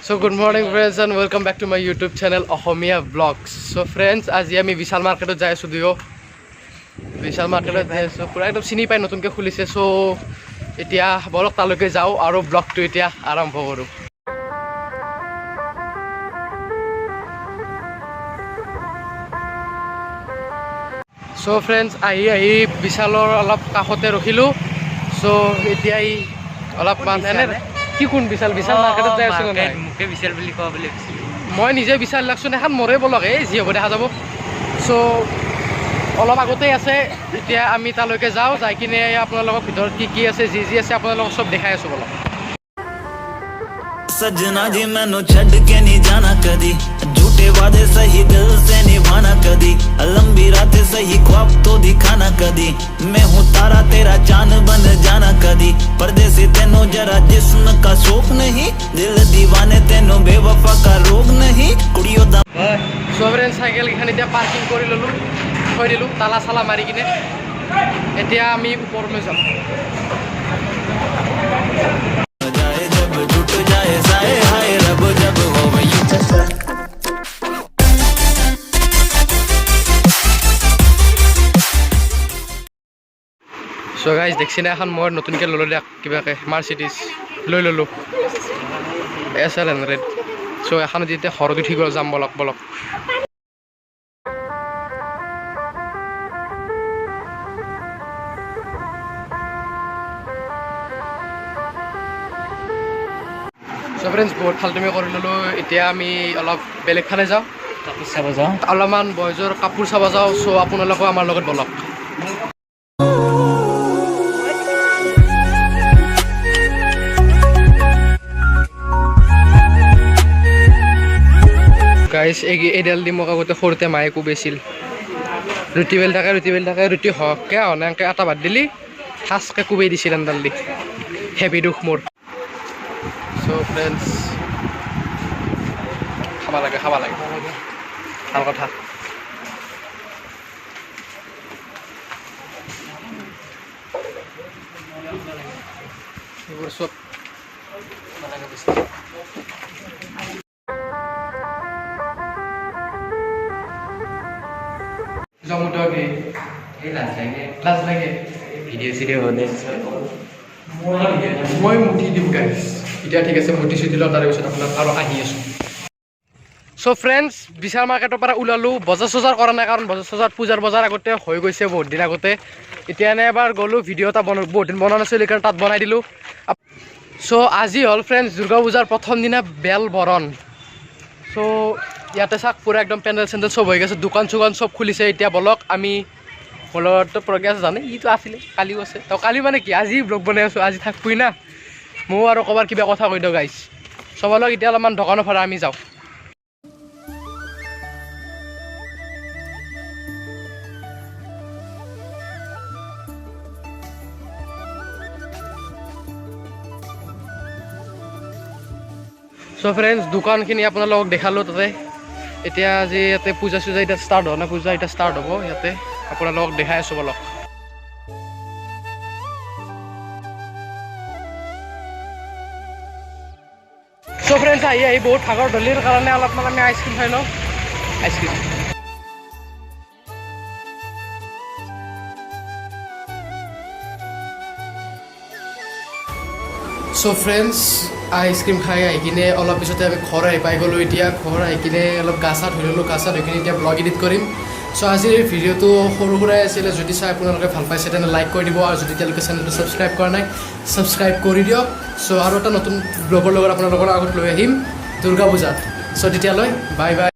So good morning friends and welcome back to my YouTube channel Ohomia Vlogs. So friends, আজি আমি বিশাল মার্কেটত যাই আছো দিও। বিশাল মার্কেটত যাই আছো পুরা একদম চিনি পাই নতুনকে খুলিছে। সো এতিয়া বলক তালৈকে যাও আৰু ব্লগটো এতিয়া আৰম্ভ কৰো। So friends, আহি বিশালৰ অলপ কাষতে ৰখিলো। সো এতিয়া অলপ মানে কি কোন বিশাল মাৰ্কেটত যাই আছো না মুকে বিশাল বুলি কোৱা বুলি কৈছিলো মই নিজে বিশাল লাগছোন এখন মৰে বলক এই যি হ'ব দেখা যাব। সো অলপ আগতে আছে এতিয়া আমি তালৈকে যাওঁ যাই কিনে আপোনালোকক ভিতৰত কি আছে যি আছে আপোনালোকক সব দেখাই আছো বলক। सजना जी मैनू छड़ के नहीं जाना कदी झूठे वादे सही दिल से निभाना कदी लंबी रातें सही ख्वाब तो दिखाना कदी मैं हूँ तारा तेरा चांद बन जाना कदी परदेसी तेनों जरा जिस्म का शौक नहीं दिल दीवाने तेनों बेवफा का रोग नहीं कुड़ियों दा सोवरेन साइकेल এখানে এতিয়া পার্কিং কৰি ললো থৈ দিলো তালা সালা মাৰি কিনে এতিয়া আমি ওপৰলৈ যাম। So guys, দেখছি না এখন মই নতুনকে ললো দিয়া কিবাকে মার্সিডিজ লৈ ললো SL100। সো এখন যেতিয়া হৰগি ঠিক যাম বলক। সো ফ্ৰেণ্ডছ বহুত ফালতুমি কৰি ললো এতিয়া আমি অলপ বেলেগ ফালে যাওঁ কাপোৰ চাব যাওঁ অলপমান বয়জৰ কাপোৰ চাব যাওঁ। সো আপোনালোকো আমাৰ লগত বলক। গাইছ এইডাল দি মোক আগতে সৰুতে মায়ে কোবাইছিল ৰুটি বেল থাকে ৰুটি হকে অনাকে এটা বাদ দিলি ঠাচকে কোবাই দিছিল এডাল দি হেভি দুখ মোৰ। সো ফ্ৰেণ্ডছ খাব লাগে ভাল কথা। এইবোৰ চব জমুটকে এই লাজ লাগে ভিডিঅ' হ'লে মই মুঠি দিম গাইছ এতিয়া ঠিক আছে মুঠি চুটি লওঁ তাৰপিছত আপোনাক আৰু আহি আছোঁ। চ' ফ্ৰেণ্ডছ বিশাল মাৰ্কেটৰ পৰা ওলালোঁ বজাৰ চজাৰ কৰা নাই কাৰণ পূজাৰ বজাৰ আগতে হৈ গৈছে বহুত দিন আগতে। এতিয়া এনে এবাৰ গ'লোঁ ভিডিঅ' এটা বহুত দিন বনোৱা নাছিলোঁ সেইকাৰণে তাত বনাই দিলোঁ। চ' আজি হ'ল ফ্ৰেণ্ডছ দুৰ্গা পূজাৰ প্ৰথম দিনা বেল বৰণ। চ' ইয়াতে চাওক পুৰা একদম পেণ্ডেল চেণ্ডেল চব হৈ গৈছে দোকান চোকান চব খুলিছে। এতিয়া বলক আমি মোৰ লগতো প্ৰগ্ৰেছ জানে ইটো আছিলে কালিও আছে তো কালি মানে কি আজি ব্লগ বনাই আছোঁ আজি থাকবই না ময়ো আৰু ক'বাৰ কিবা কথা কৈ দিওঁ গাইছ চবলক এতিয়া অলপমান দোকানৰ পৰা আমি যাওঁ। চ' ফ্ৰেণ্ডছ দোকানখিনি আপোনালোকক দেখালোঁ তাতে এতিয়া আজি ইয়াতে পূজা চূজা এতিয়া ষ্টাৰ্ট হোৱা নাই পূজা এতিয়া ষ্টাৰ্ট হ'ব ইয়াতে আপোনালোকক দেখাই আছোঁ বলক। চ' ফ্ৰেণ্ডছ আহি বহুত ভাগৰ ধলিৰ কাৰণে অলপমান আমি আইচক্ৰীম খাই লওঁ আইচক্ৰীম। চ' ফ্ৰেণ্ডছ আইচক্ৰীম খাই আহি কিনে অলপ পিছতে আমি ঘৰ আহি পাই গ'লোঁ। এতিয়া ঘৰ আহি কিনে অলপ গা চা ধুই ল'লোঁ গা চা ধুই কিনে এতিয়া ব্লগ এডিট কৰিম। চ' আজিৰ ভিডিঅ'টো সৰু সুৰাই আছিলে যদি চাই আপোনালোকে ভাল পাইছে তেনে লাইক কৰি দিব আৰু যদি তেওঁলোকে চেনেলটো ছাবস্ক্ৰাইব কৰা নাই ছাবস্ক্ৰাইব কৰি দিয়ক। চ' আৰু এটা নতুন ব্লগৰ লগত আপোনালোকৰ আগত লৈ আহিম দুৰ্গা পূজাত। চ' তেতিয়ালৈ বাই বাই।